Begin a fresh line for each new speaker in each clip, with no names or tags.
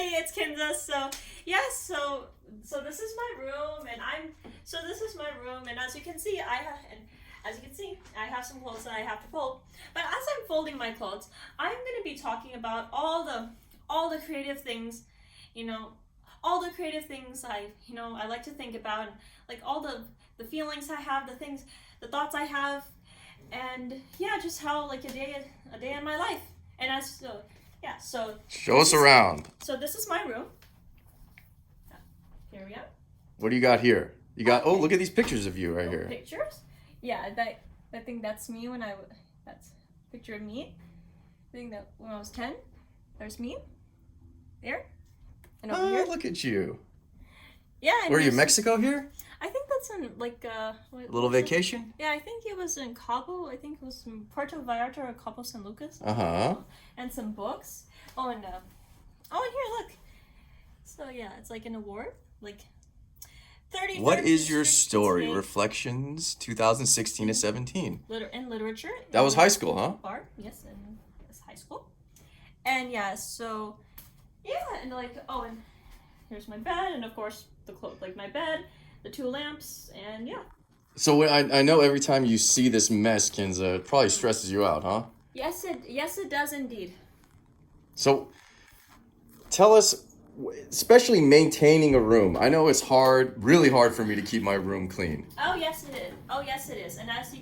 Hey, it's Kinzah. So yeah, so this is my room, and this is my room, and as you can see, I have some clothes that I have to fold. But as I'm folding my clothes, I'm gonna be talking about all the creative things, you know, all the creative things I like to think about, like all the feelings I have, the thoughts I have, and yeah, just how like a day in my life. And as so yeah, so
Show us around.
so this is my room. Here we go.
What do you got here? You got,
Okay.
look at these pictures of you right here.
Pictures. Yeah, I think that's me that's a picture of me. I think that when I was 10, there's me. There. And over here.
Look at you.
Yeah. And
Were you in Mexico here?
I think that's in like
A little vacation?
Yeah, I think it was in Cabo. I think it was in Puerto Vallarta or Cabo San Lucas.
Uh-huh.
And some books. Oh, and here, look. So yeah, it's like an award, like 30.
What is your story? Reflections 2016 to 17.
In literature.
That was high school, huh?
Art, yes, in high school. And yeah, so yeah, and like and here's my bed, and of course the clothes, like my bed, the two lamps, and yeah.
So I know every time you see this mess, Kinzah, it probably stresses you out, huh?
Yes, it does indeed.
So tell us, especially maintaining a room. I know it's hard, really hard for me to keep my room clean.
Oh yes, it is. Oh yes, it is. And as you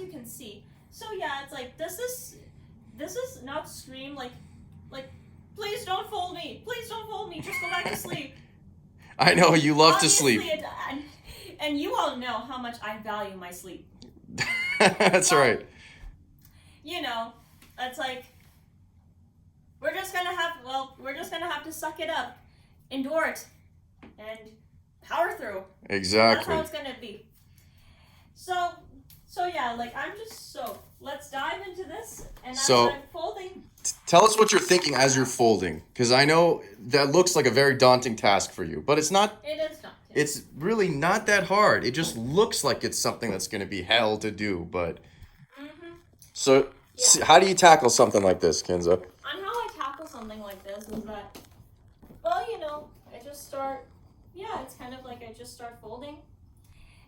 can see, so yeah, it's like does this not scream like please don't fold me, please don't fold me, just go back to sleep.
I know you love
Obviously,
to sleep.
And you all know how much I value my sleep.
That's right.
You know, it's like we're just gonna have to suck it up, endure it, and power through.
Exactly.
That's how it's gonna be. So yeah, like let's dive into this, and as I'm folding.
Tell us what you're thinking as you're folding, because I know that looks like a very daunting task for you, but it's not.
It is daunting.
It's really not that hard. It just looks like it's something that's going to be hell to do, but.
Mm-hmm.
So, how do you tackle something like this, Kinzah?
On how I tackle something like this is that, well, I just start. Yeah, it's kind of like I just start folding,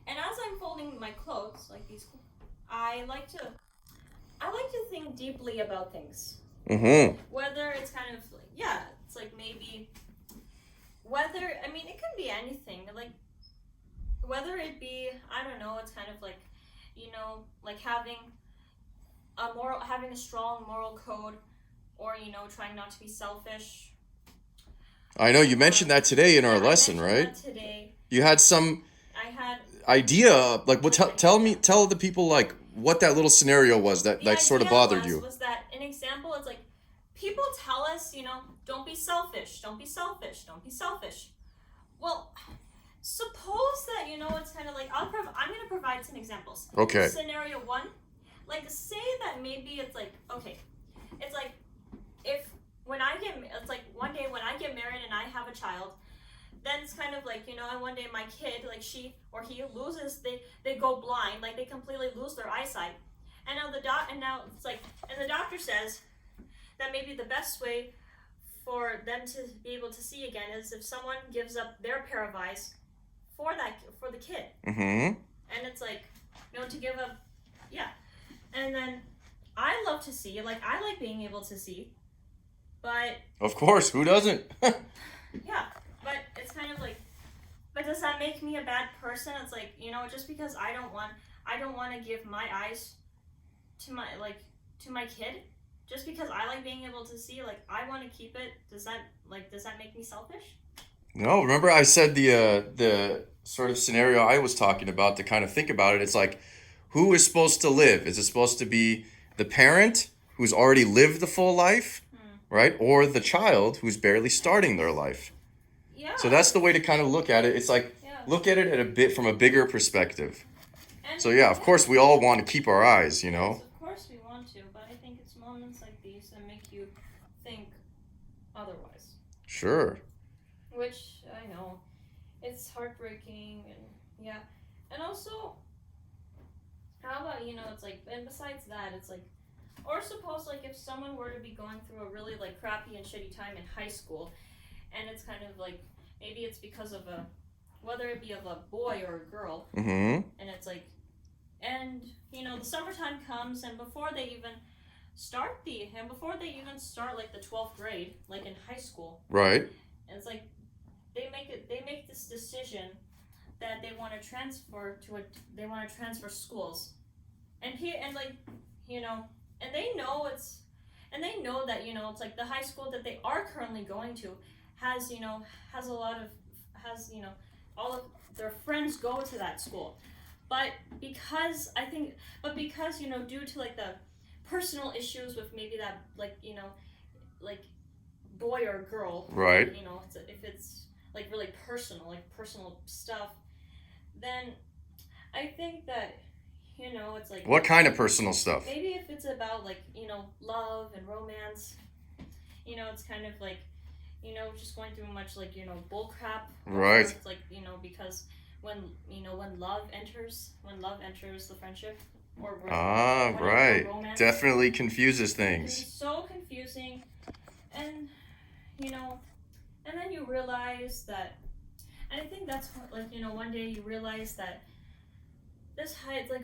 and as I'm folding my clothes, like these, I like to think deeply about things.
Mm-hmm.
Whether it's kind of it's like maybe it could be anything, like whether it be, I don't know, it's kind of like like having a strong moral code, or trying not to be selfish.
I know you mentioned that today in our lesson, right?
Today
you had some idea, like tell the people like what that little scenario was that like sort of bothered you.
Was that an example? It's like people tell us, don't be selfish, don't be selfish, don't be selfish. Well, suppose that it's kind of like I'm going to provide some examples.
Okay.
Scenario one, like say that maybe it's like it's like it's like one day when I get married and I have a child, then it's kind of like and one day my kid, like she or he loses, they go blind, like they completely lose their eyesight, and now it's like, and the doctor says that maybe the best way for them to be able to see again is if someone gives up their pair of eyes for the kid.
Mm-hmm.
And it's like to give up, yeah. And then I love to see, like I like being able to see, but
of course, who doesn't?
yeah. But it's kind of like, but does that make me a bad person? It's like, just because I don't want to give my eyes to my kid, just because I like being able to see, like I want to keep it. Does that make me selfish?
No, remember I said the sort of scenario I was talking about, to kind of think about it. It's like, who is supposed to live? Is it supposed to be the parent who's already lived the full life, right? Or the child who's barely starting their life?
Yeah.
So that's the way to kind of look at it. It's like, look at it from a bigger perspective.
And
so yeah, of course we all want to keep our eyes,
Of course we want to, but I think it's moments like these that make you think otherwise.
Sure.
Which I know, it's heartbreaking, and also, how about it's like, and besides that, it's like, or suppose like if someone were to be going through a really like crappy and shitty time in high school, and it's kind of like maybe it's because of a whether it be of a boy or a girl,
Mm-hmm.
and it's like, and you know the summertime comes, and before they even start like the 12th grade, like in high school,
Right.
and it's like they make this decision that they want to transfer schools, and like you know, and they know that it's like the high school that they are currently going to has has a lot of has all of their friends go to that school, but because due to like the personal issues with maybe that like boy or girl,
Right.
if it's like really personal stuff, then I think that it's like
What kind of personal stuff?
maybe if it's about like love and romance, it's kind of like just going through much like bull crap.
Right.
It's like because when love enters the friendship or
Right.
romance,
Definitely confuses
it can be
things.
so confusing, and and then you realize that, and I think that's what, like one day you realize that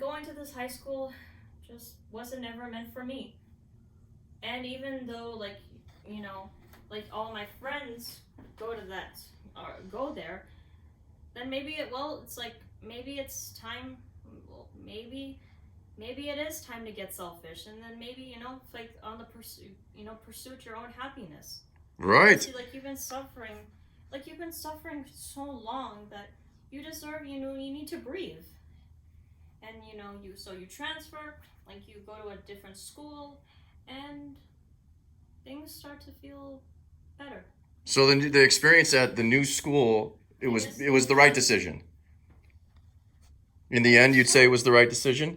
going to this high school just wasn't ever meant for me, and even though like all my friends go to that or go there, then maybe it's time. Well, maybe it is time to get selfish, and then maybe it's like on the pursue your own happiness.
Right.
See, like you've been suffering so long that you deserve you need to breathe, and you transfer, like you go to a different school, and things start to feel better.
So the experience at the new school, it was the right decision. In the end, you'd say it was the right decision?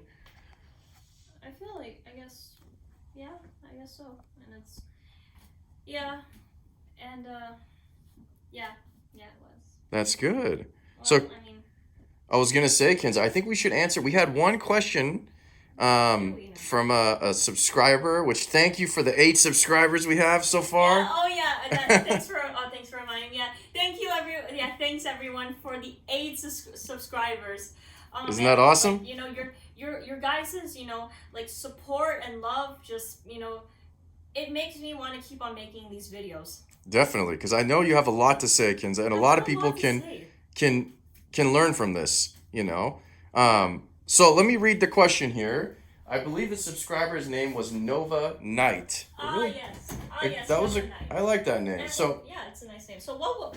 I feel like, I guess so. And it's, yeah, and yeah, it was.
That's good.
Well,
So
I mean,
I was gonna say, Kinzah, I think we should answer. We had one question from a subscriber, which thank you for the 8 subscribers we have so far.
yeah, oh yeah, thanks for reminding me. Yeah, thanks everyone for the 8 subscribers.
Isn't that awesome?
Like, your guys's like support and love just it makes me want to keep on making these videos.
Definitely, because I know you have a lot to say, Kinzah, and a lot of people can learn from this. So let me read the question here. I believe the subscriber's name was Nova Knight.
Yes.
That was
Nova Knight.
I like that name.
And,
So
yeah, it's a nice name. So all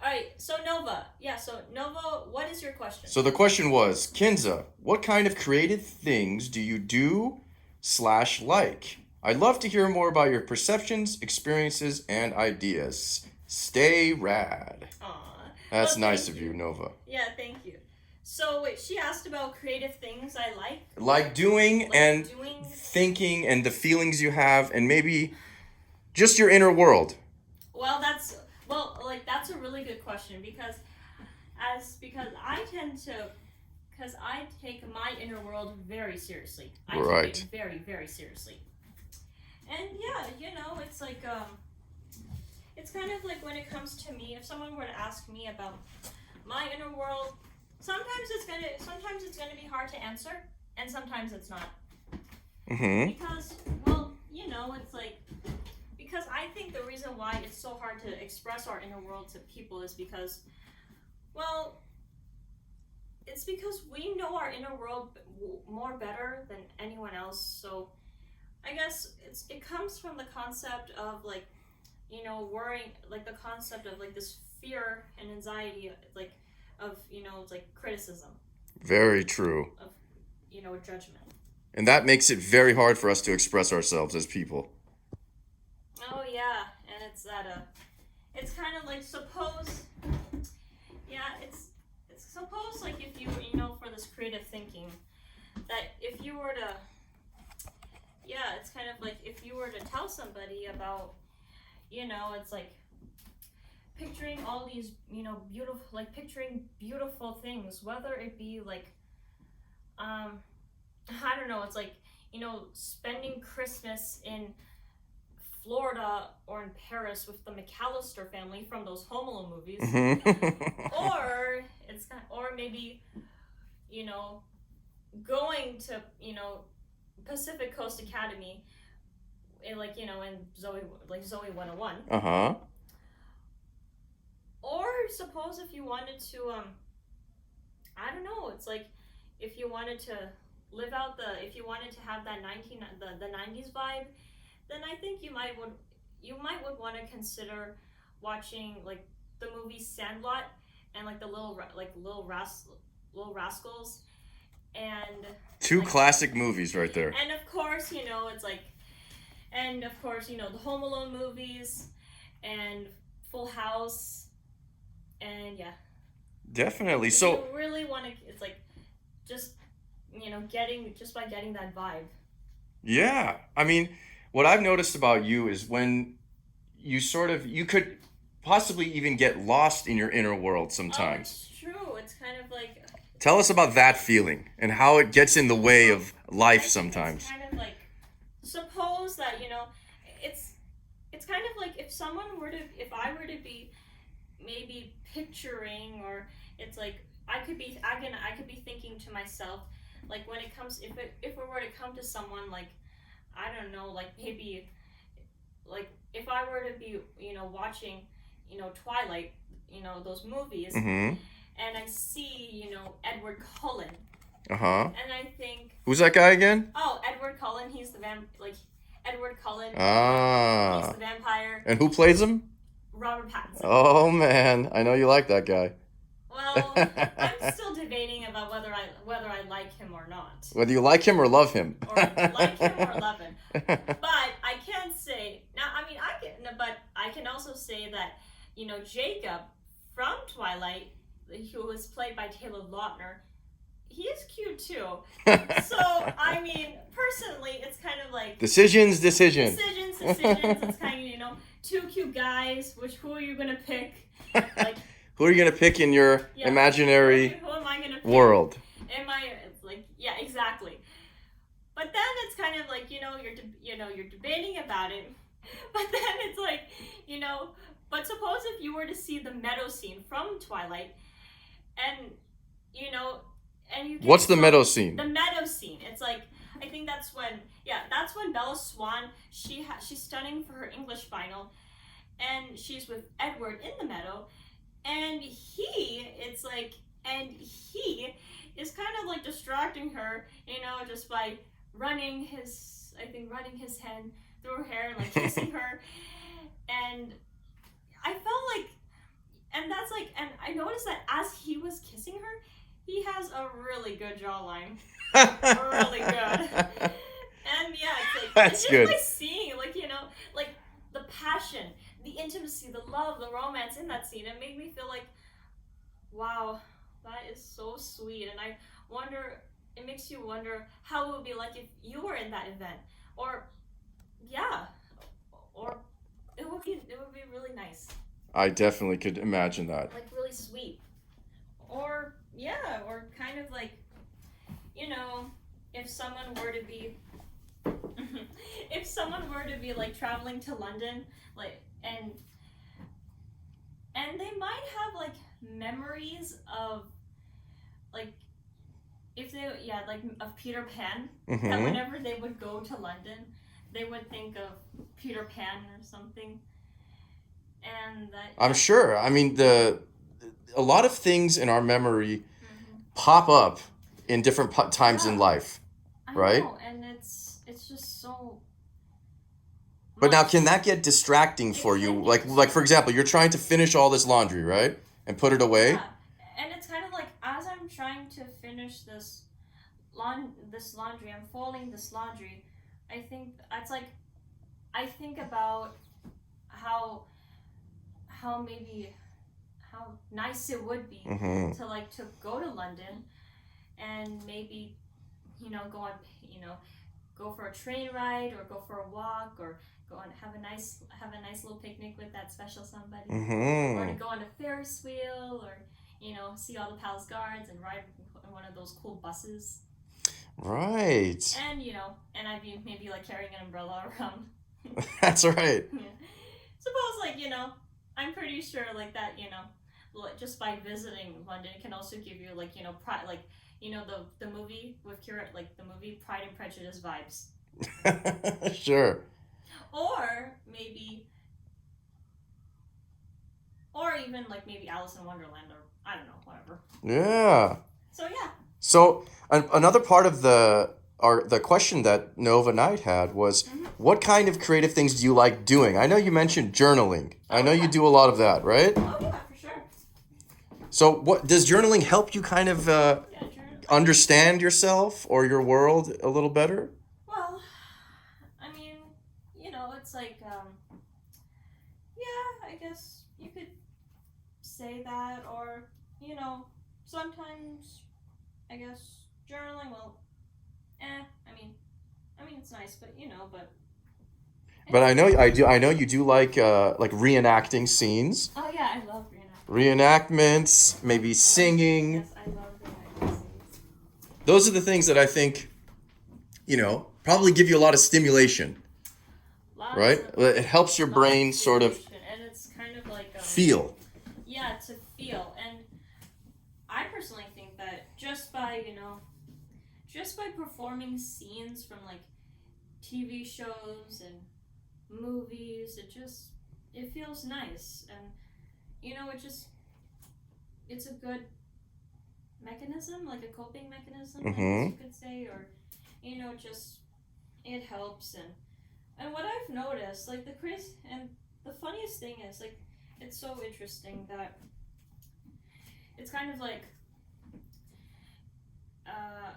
right. So Nova. Yeah. So Nova, what is your question?
So the question was, Kinzah, what kind of creative things do you do / like? I'd love to hear more about your perceptions, experiences, and ideas. Stay rad.
Aw.
That's
Well,
nice
thank
of you, Nova.
Yeah, thank you. So wait, she asked about creative things I like.
Like doing and
doing.
thinking and the feelings you have and maybe just your inner world.
Well, that's a really good question because I take my inner world very seriously. I
Right.
take it very, very seriously. And yeah, it's like it's kind of like when it comes to me, if someone were to ask me about my inner world, sometimes it's gonna be hard to answer, and sometimes it's not.
Mm-hmm.
Because, well, it's like, because I think the reason why it's so hard to express our inner world to people is because, well, it's because we know our inner world more better than anyone else. So I guess it comes from the concept of like, worrying, like the concept of like this fear and anxiety, like of like criticism,
Very true.
of judgment.
And that makes it very hard for us to express ourselves as people.
Oh yeah, and it's that it's kind of like suppose like if you for this creative thinking, that if you were to it's kind of like if you were to tell somebody about it's like picturing all these beautiful, like picturing beautiful things, whether it be like I don't know, it's like spending Christmas in Florida or in Paris with the McAllister family from those Home Alone movies, or or maybe, going to Pacific Coast Academy, in Zoe 101. Or suppose if you wanted to, I don't know. It's like if you wanted to if you wanted to have that the 90s vibe, then I think you might would want to consider watching like the movie Sandlot and like the Little Rascals, and
two
like,
classic movies right there.
and of course it's like, and of course the Home Alone movies and Full House, and yeah.
Definitely.
If
So
you really want to, it's like just by getting that vibe.
yeah, I mean, what I've noticed about you is when you could possibly even get lost in your inner world sometimes.
It's true. It's kind of like,
Tell us about that feeling and how it gets in the way of life sometimes.
It's kind of like, suppose that it's kind of like if I were to be maybe picturing, or it's like I could be thinking to myself, like when it comes, if it were to come to someone, like I don't know, like maybe like if I were to be watching Twilight, those movies,
Mm-hmm.
and I see Edward Cullen,
Uh-huh.
and I think,
Who's that guy again?
oh, Edward Cullen, he's the Edward Cullen, he's
Ah.
the vampire.
And who plays him?
Robert Pattinson.
Oh man, I know you like that guy.
Well, I'm still debating about whether I like him or not.
Whether you like him or love him.
Or like him or love him. But I can't say now. I mean, but I can also say that Jacob from Twilight, who was played by Taylor Lautner, he is cute too. So I mean, personally, it's kind of like
Decisions.
It's kind of two cute guys. Who are you gonna pick? Like,
who are you gonna pick in your imaginary
who am I gonna pick?
world?
It's like, yeah, exactly. But then it's kind of like you're debating about it. But then it's like but suppose if you were to see the meadow scene from Twilight, and and you.
What's the meadow scene?
The meadow scene. It's like, I think that's when Bella Swan, she's studying for her English final, and she's with Edward in the meadow, and he is kind of like distracting her, just by running his hand through her hair and like kissing her, and I felt like, and that's like, and I noticed that as he was kissing her, he has a really good jawline. Really good. And yeah, it's like,
that's
it's just
good.
Like seeing, like, like the passion, the intimacy, the love, the romance in that scene. It made me feel like, wow, that is so sweet. And it makes you wonder how it would be like if you were in that event. Or it would be really nice.
I definitely could imagine that.
Like really sweet. Or kind of like, if someone were to be like traveling to London, like, and they might have like memories of like, if they of Peter Pan,
Mm-hmm.
that whenever they would go to London, they would think of Peter Pan or something. And that,
I'm sure. I mean, a lot of things in our memory pop up in different times in life, right?
I know, and it's just so.
But now, can that get distracting for you? Like for example, you're trying to finish all this laundry, right, and put it away.
Yeah, and it's kind of like as I'm trying to finish this laundry, I'm folding this laundry. I think about how nice it would be to go to London, and maybe go for a train ride, or go for a walk, or go and have a nice little picnic with that special somebody, or to go on a Ferris wheel, or see all the palace guards and ride in one of those cool buses.
Right.
And and I'd be maybe like carrying an umbrella around.
That's right.
Yeah. Suppose like I'm pretty sure like that just by visiting London it can also give you like like the movie with Kira, like the movie Pride and Prejudice vibes.
Sure.
Or maybe, or even like maybe Alice in Wonderland, or I don't know, whatever.
Yeah.
So yeah.
So another part of the question that Nova Knight had was, what kind of creative things do you like doing? I know you mentioned journaling. I know you do a lot of that, right?
Oh yeah, for sure.
So what does journaling help you kind of
Yeah, journal.
understand yourself or your world a little better?
Well, I mean, it's like yeah, I guess you could say that, or sometimes I guess journaling. Well, I mean, it's nice, but but
But
it's,
I know you do like reenacting scenes,
oh yeah, I love reenactment.
reenactments, maybe singing.
Yes, I love reenactment scenes.
Those are the things that I think, probably give you a lot of stimulation,
Lots
right?
of
It helps your
lots
brain sort of
stimulation, and it's kind of like
feel.
yeah, to feel. And I personally think that just by performing scenes from like TV shows and movies, it feels nice, and it's a good mechanism, like a coping mechanism, I guess you could say, or just it helps. And what I've noticed, like the funniest thing is like it's so interesting that it's kind of like uh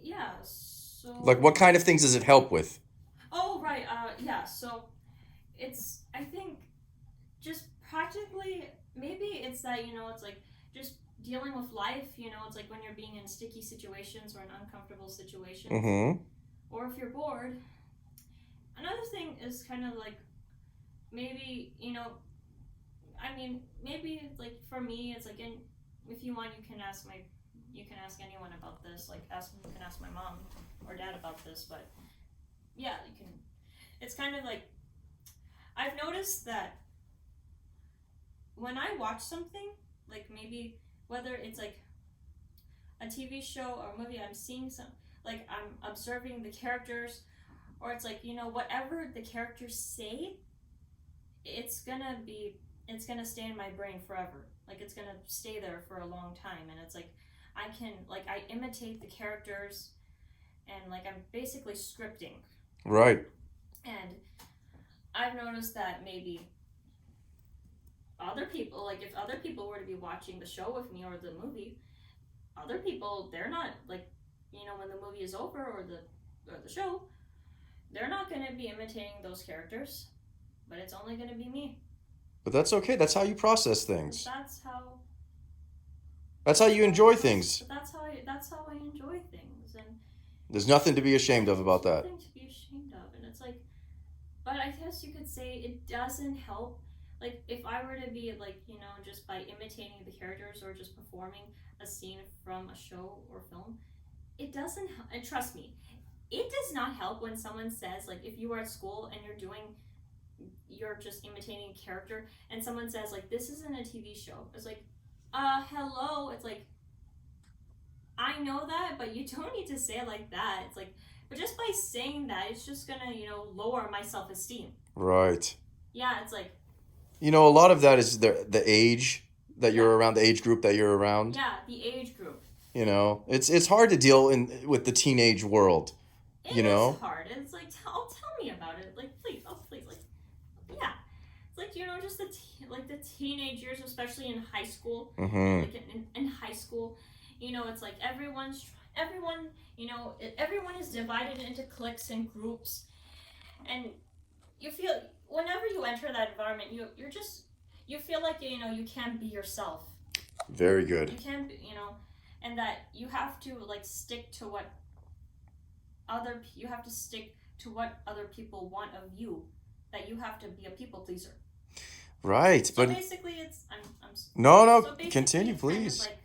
yeah, so
Like, what kind of things does it help with?
oh right, yeah, so it's, I think, just practically, maybe it's that it's like just dealing with life, it's like when you're being in sticky situations or in uncomfortable situations,
Mm-hmm.
or if you're bored. Another thing is kind of like maybe I mean, maybe like for me it's like, if you want, you can ask anyone about this, like you can ask my mom or dad about this, but yeah, you can. It's kind of like I've noticed that when I watch something, like maybe whether it's like a TV show or a movie, I'm seeing like I'm observing the characters, or it's like whatever the characters say, it's gonna stay in my brain forever. Like it's gonna stay there for a long time, and it's like I imitate the characters, and like I'm basically scripting.
Right.
And I've noticed that maybe other people, like if other people were to be watching the show with me or the movie, other people, they're not like, when the movie is over, or the show, they're not going to be imitating those characters, but it's only going to be me.
But that's okay. That's how you process things.
That's
how you enjoy things.
That's how I enjoy things, and
there's nothing to be ashamed of about that.
Nothing to be ashamed of, and it's like, but I guess you could say it doesn't help. Like if I were to be like just by imitating the characters or just performing a scene from a show or film, it doesn't. And trust me, it does not help when someone says, like, if you are at school and you're just imitating a character, and someone says like, this isn't a TV show. It's like, hello. It's like, I know that, but you don't need to say it like that. It's like, but just by saying that, it's just gonna lower my self-esteem.
Right.
Yeah, it's like,
a lot of that is the age that you're around, the age group that you're around.
Yeah, the age group.
It's hard to deal with the teenage world.
It is hard. It's like, tell me about it. Like, please, like, yeah. It's like just the teenage years, especially in high school.
Mm-hmm.
Like in high school, it's like everyone is divided into cliques and groups, and you feel, whenever you enter that environment, you feel like you can't be yourself.
Very good.
You can't be, and that you have to like stick to what other people want of you. That you have to be a people pleaser.
Right,
so
but
basically, it's I'm
no,
so
continue,
it's
please.
kind of like,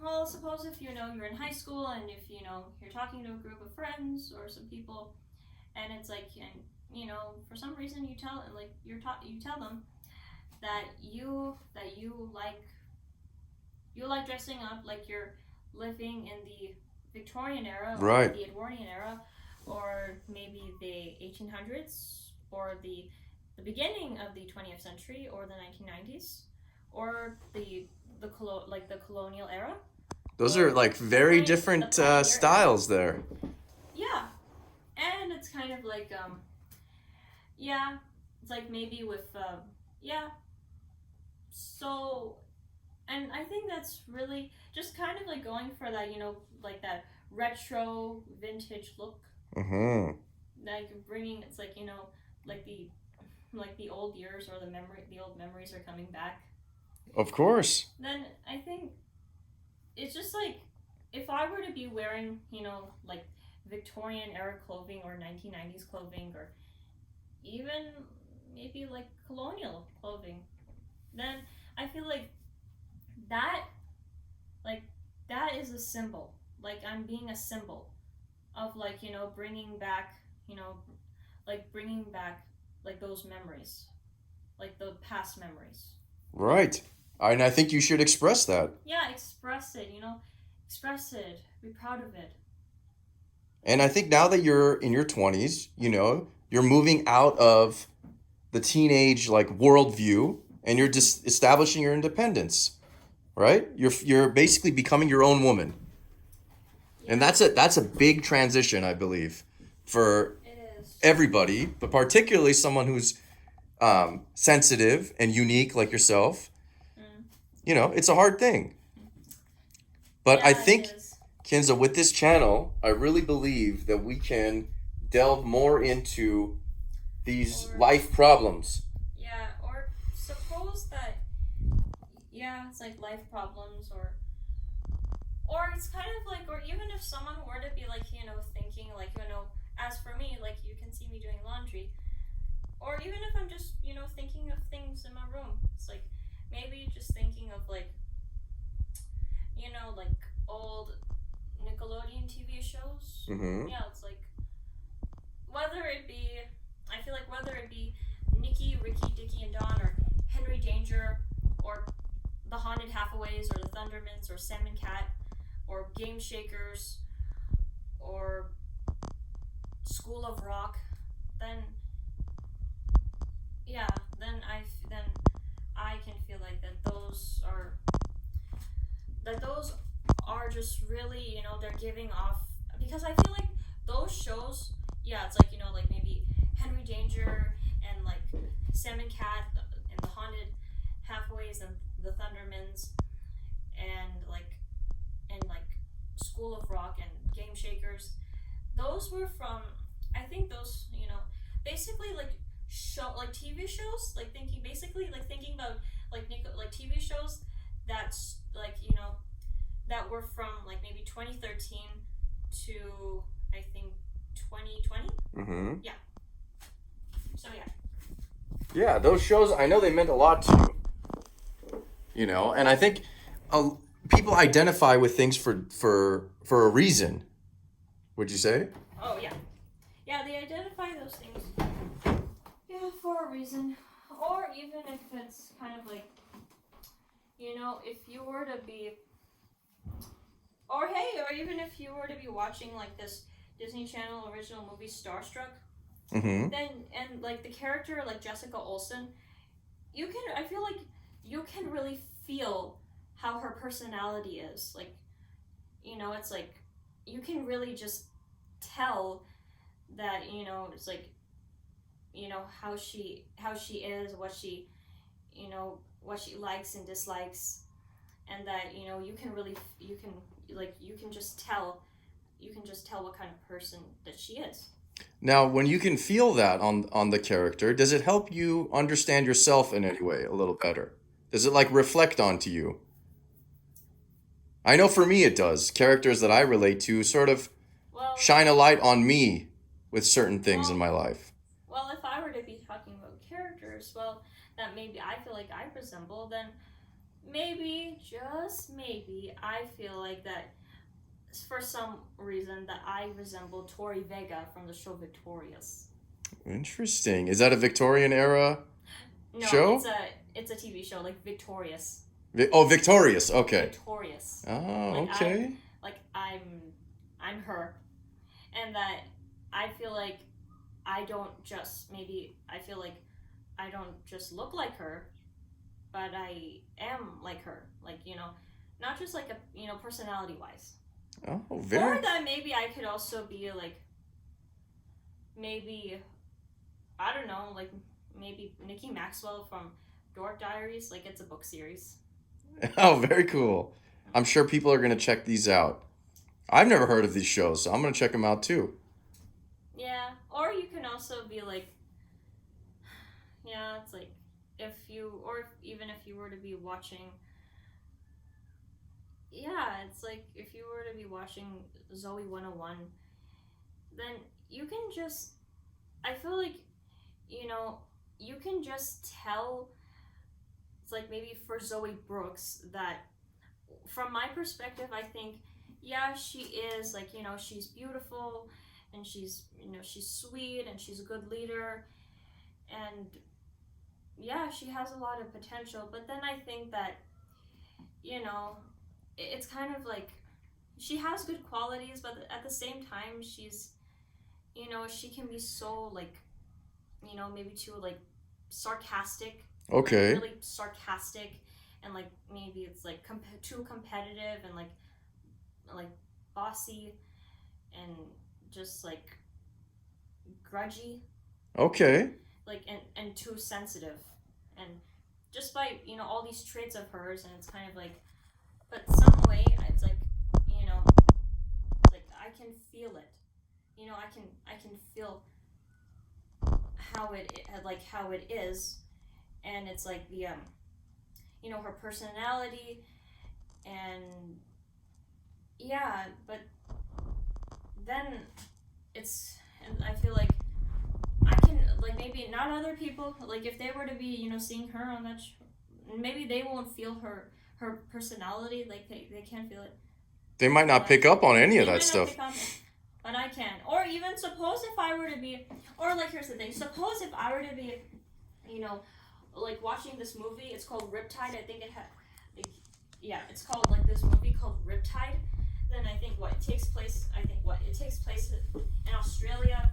well, suppose if you're in high school and if you're talking to a group of friends or some people, and it's like, and for some reason you tell like you tell them that you like dressing up like you're living in the Victorian era or
Right.
the Edwardian era, or maybe the 1800s, or the beginning of the 20th century, or the 1990s, or the colonial era,
Those are
or
like very
the
different
pioneer era.
styles there.
Yeah, and it's kind of like yeah, it's like maybe with yeah. So, and I think that's really just kind of like going for that, like that retro vintage look,
Hmm.
like bringing it's like like the old years, or the old memories are coming back.
Of course.
Then I think it's just like, if I were to be wearing like Victorian era clothing, or 1990s clothing, or even maybe like colonial clothing, then I feel that like that is a symbol. Like, I'm being a symbol of like bringing back bringing back like those memories, like the past memories.
Right. And I think you should express that.
Yeah, express it. Express it. Be proud of it.
And I think now that you're in your 20s, you're moving out of the teenage like worldview, and you're just establishing your independence, right? You're basically becoming your own woman. And
Yeah,
that's a big transition, I believe, for
it is.
everybody, but particularly someone who's sensitive and unique like yourself.
Mm.
It's a hard thing. But I
Yeah, it
think,
is.
Kinza, with this channel, I really believe that we can delve more into these
Or
life problems.
yeah, or suppose that, yeah, it's like life problems, or it's kind of like, or even if someone were to be like thinking like as for me, like, you can see me doing laundry, or even if I'm just thinking of things in my room, it's like maybe just thinking of like like old Nickelodeon TV shows.
Mm-hmm.
Yeah, it's like, whether it be, I feel like whether it be Nikki, Ricky, Dickie, and Dawn, or Henry Danger, or the Haunted Hathaways, or the Thundermans, or Sam and Cat, or Game Shakers, or School of Rock, then yeah, then I can feel like that those are just really they're giving off, because I feel like those shows, yeah, it's like like maybe Henry Danger, and like Sam and Cat, and the Haunted Hathaways, and the Thundermans, and like School of Rock, and Game Shakers. Those were from, I think those basically like TV shows, like thinking about like TV shows that's like that were from like maybe 2013 to I think 2020.
Mm-hmm.
Yeah. So yeah.
Yeah, those shows, I know they meant a lot to you, and I think uh, people identify with things for a reason. Would you say?
Oh yeah. Yeah, they identify those things. Yeah, for a reason, or even if it's kind of like if you were to be, or hey, or even if you were to be watching like this Disney Channel original movie Starstruck,
Mm-hmm.
then and like the character like Jessica Olsen, I feel like you can really feel how her personality is. Like, it's like you can really just tell that it's like how she is, what she likes and dislikes, and that you can just tell what kind of person that she is.
Now, when you can feel that on the character, does it help you understand yourself in any way a little better? Does it like reflect onto you? I know for me it does. Characters that I relate to sort of
Well,
shine a light on me with certain things in
well,
my life.
well, if I were to be talking about characters, well, that maybe I feel like I resemble, then maybe, just maybe, I feel like that for some reason that I resemble Tori Vega from the show Victorious.
Interesting. Is that a Victorian era
No,
show?
it's a TV show like Victorious.
Oh, Victorious. Okay.
Victorious.
Oh,
Like
okay.
I'm her, and that I feel like I don't just maybe I feel like I don't just look like her, but I am like her. Like not just like a personality wise.
Oh,
Or that maybe I could also be like maybe I don't know like maybe Nikki Maxwell from Dork Diaries. Like it's a book series.
Oh, very cool. I'm sure people are going to check these out. I've never heard of these shows, so I'm going to check them out too.
Yeah, or you can also be like, yeah, it's like even if you were to be watching, yeah, it's like if you were to be watching Zoe 101, then you can just, I feel like, you can just tell, it's like maybe for Zoe Brooks that, from my perspective, I think, yeah, she is, like, she's beautiful, and she's sweet, and she's a good leader, and yeah, she has a lot of potential. But then I think that it's kind of like she has good qualities, but at the same time, she can be so like maybe too like sarcastic, like
Okay.
really sarcastic, and like maybe it's like too competitive and like bossy and just like grudgy,
Okay.
like and too sensitive, and just by all these traits of hers, and it's kind of like, but some way it's like like I can feel it, I can feel how it is, and it's like the her personality, and yeah, but then it's, and I feel like I can, like, maybe not other people, like if they were to be seeing her on that maybe they won't feel her personality, like they can't feel it,
They might
but
not pick up on any of
they
that
might not
stuff.
pick up it, but I can. Or even suppose if I were to be, or like here's the thing, suppose if I were to be like watching this movie, it's called Riptide, I think it had, like, yeah, it's called like this movie called Riptide, then I think it takes place in Australia,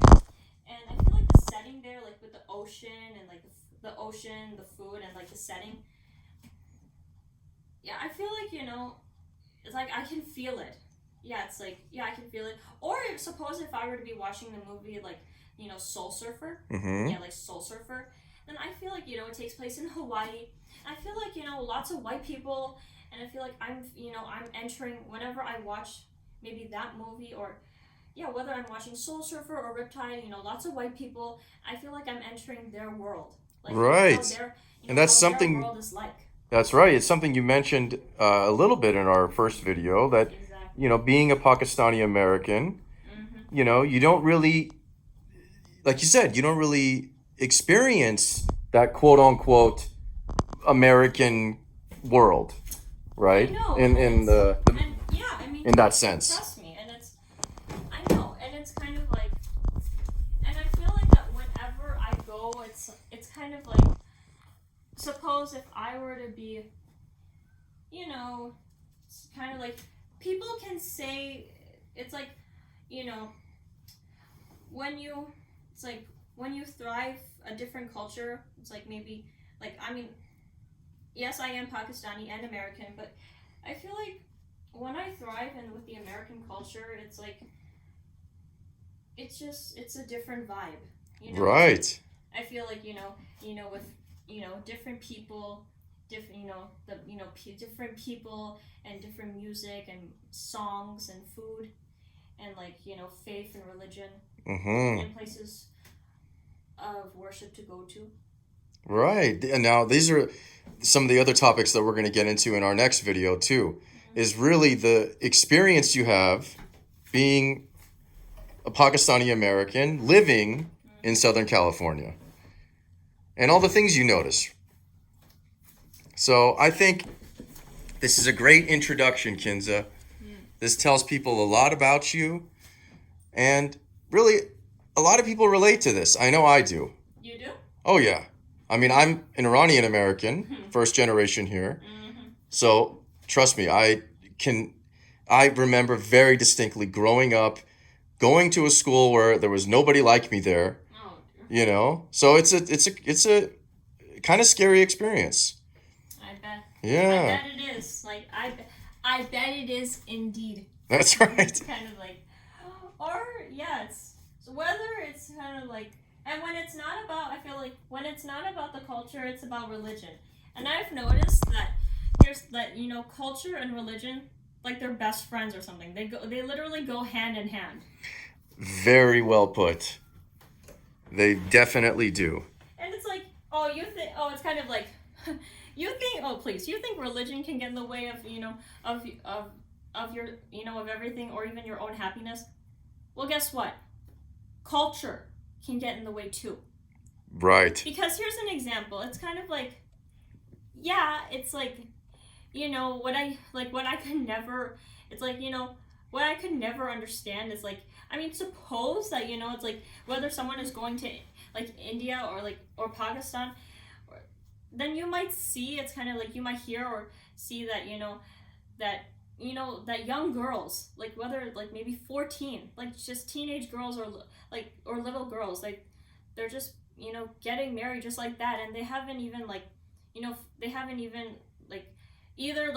and I feel like the setting there, like with the ocean and like the ocean, the food, and like the setting, yeah, I feel like it's like I can feel it. Yeah, it's like, yeah, I can feel it. Or suppose if I were to be watching the movie like Soul Surfer,
Mm-hmm.
yeah, like Soul Surfer, then I feel like it takes place in Hawaii. I feel like lots of white people, and I feel like I'm entering whenever I watch maybe that movie, or yeah, whether I'm watching Soul Surfer or Riptide, lots of white people. I feel like I'm entering their world, like how
Right.
their
And that's
how their
something,
world is like.
that's right. It's something you mentioned a little bit in our first video that,
Exactly.
being a Pakistani American,
Mm-hmm.
you don't really, like you said, you don't really experience that quote unquote American world,
I
right?
know,
In
and
in
it's,
the
and yeah, I mean,
in that sense.
trust me, and it's, I know, and it's kind of like, and I feel like that whenever I go, it's kind of like, suppose if I were to be, it's kind of like, people can say, it's like, you know, when you, it's like when you thrive a different culture, it's like maybe, like, I mean, yes, I am Pakistani and American, but I feel like when I thrive and with the American culture, it's like, it's a different vibe. It's like,
Right.
I feel like with different people, different different people and different music and songs and food, and like faith and religion
Mm-hmm.
and places of worship to go to.
Right. And now these are some of the other topics that we're going to get into in our next video too, is really the experience you have being a Pakistani American living in Southern California and all the things you notice. So I think This is a great introduction, Kinzah. This tells people a lot about you, and really, a lot of people relate to this. I know I do.
You do?
Oh, yeah. I mean, I'm an Iranian American, first generation here. So, trust me, I remember very distinctly growing up, going to a school where there was nobody like me there,
Oh,
you know? So it's a kind of scary experience.
I bet. I
Yeah,
bet it is. Like I bet it is indeed.
that's right.
It's kind of like, or yeah, it's so whether it's kind of like, and when it's not about, I feel like when it's not about the culture, it's about religion. And I've noticed that culture and religion, like they're best friends or something. They literally go hand in hand.
Very well put. They definitely do.
And it's like, it's kind of like, you think religion can get in the way of your of everything, or even your own happiness? Well, guess what? Culture can get in the way too.
Right.
Because here's an example. It's kind of like, yeah, it's like, what I could never, it's like, what I could never understand is like, I mean, suppose that, it's like whether someone is going to like India or Pakistan, then you might see, it's kind of like you might hear or see that, that young girls, like whether like maybe 14, like just teenage girls or little girls, like they're just, getting married just like that, and they haven't even like, they haven't even like either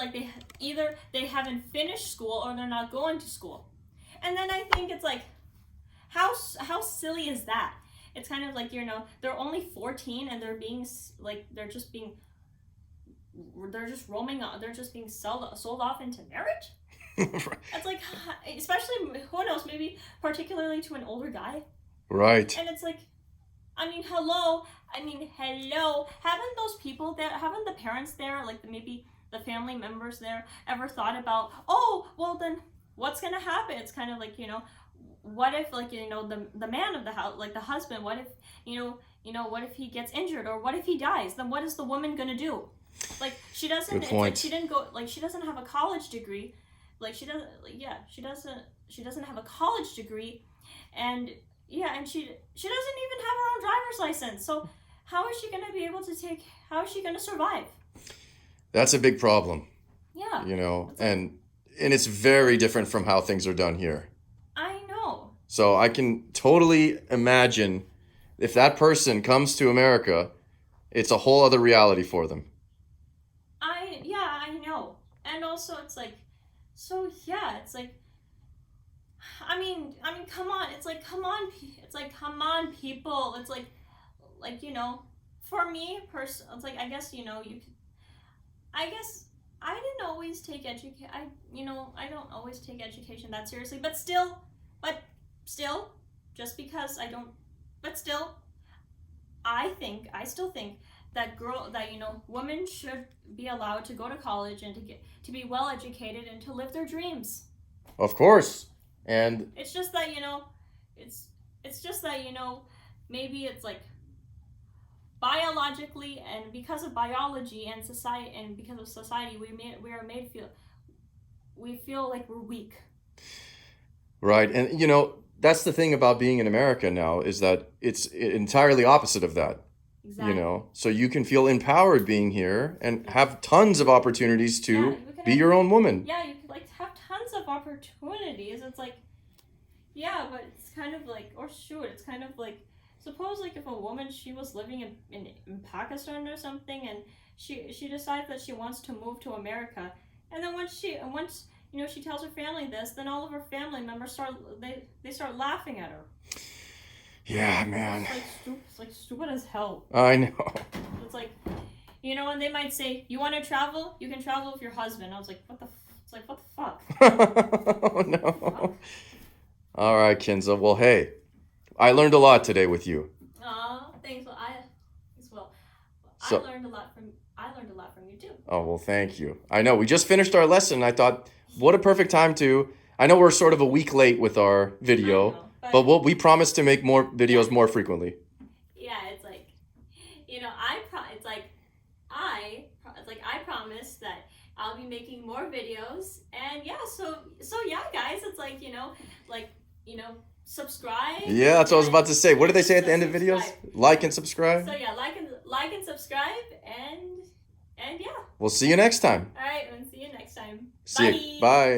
they haven't finished school or they're not going to school. And then I think it's like, how silly is that? It's kind of like, they're only 14 and they're just roaming on, they're just being sold off into marriage.
Right.
It's like, especially, who knows, maybe particularly to an older guy.
Right.
And it's like, hello, haven't those people there, haven't the parents there, like maybe the family members there, ever thought about, oh, well then what's gonna happen? It's kind of like, what if, like, the man of the house, like the husband, what if, what if he gets injured, or what if he dies? Then what is the woman gonna do? Like, she doesn't,
Good
it's
point.
like she didn't go, like she doesn't have a college degree, like she doesn't, like, yeah, she doesn't have a college degree, and yeah, and she doesn't even have her own driver's license. So how is she gonna survive?
That's a big problem,
Yeah.
and it's very different from how things are done here.
I know.
So I can totally imagine if that person comes to America, it's a whole other reality for them.
I know. And also it's like, so yeah, it's like, come on. It's like, come on. It's like, come on, people. It's like, for me, it's like, I guess, I guess I didn't always take I don't always take education that seriously, but still, just because I don't, but still, I still think that women should be allowed to go to college and to be well educated and to live their dreams.
Of course. And
It's just that, it's just that, maybe it's like biologically, and because of biology and society, and because of society, we feel like we're weak.
right. And that's the thing about being in America now, is that it's entirely opposite of that.
Exactly.
So you can feel empowered being here and have tons of opportunities to
you can
be
have,
your own woman.
yeah, you could like have tons of opportunities. It's like, yeah, but it's kind of like, or shoot, it's kind of like, suppose like if a woman, she was living in Pakistan or something, and she decides that she wants to move to America, and then once she tells her family this, then all of her family members start laughing at her.
Yeah, man.
It's like stupid as hell.
I know.
It's like, and they might say, you want to travel? You can travel with your husband. I was like, what the fuck?
Oh, no. All right, Kinzah. Well, hey, I learned a lot today with you.
Thanks. Well,
So-
I learned a lot from you too.
Oh, well, thank you. I know. We just finished our lesson. I thought, what a perfect time to... I know we're sort of a week late with our video,
I know,
but we promise to make more videos more frequently.
Yeah, it's like, I promise that I'll be making more videos. And yeah, so yeah, guys, it's like, subscribe.
Yeah, that's what I was about to say. What do they say at the end of videos?
Subscribe.
Like and subscribe.
So yeah, like and subscribe, and yeah.
We'll see you next time.
All right, and see you next time.
See you. Bye.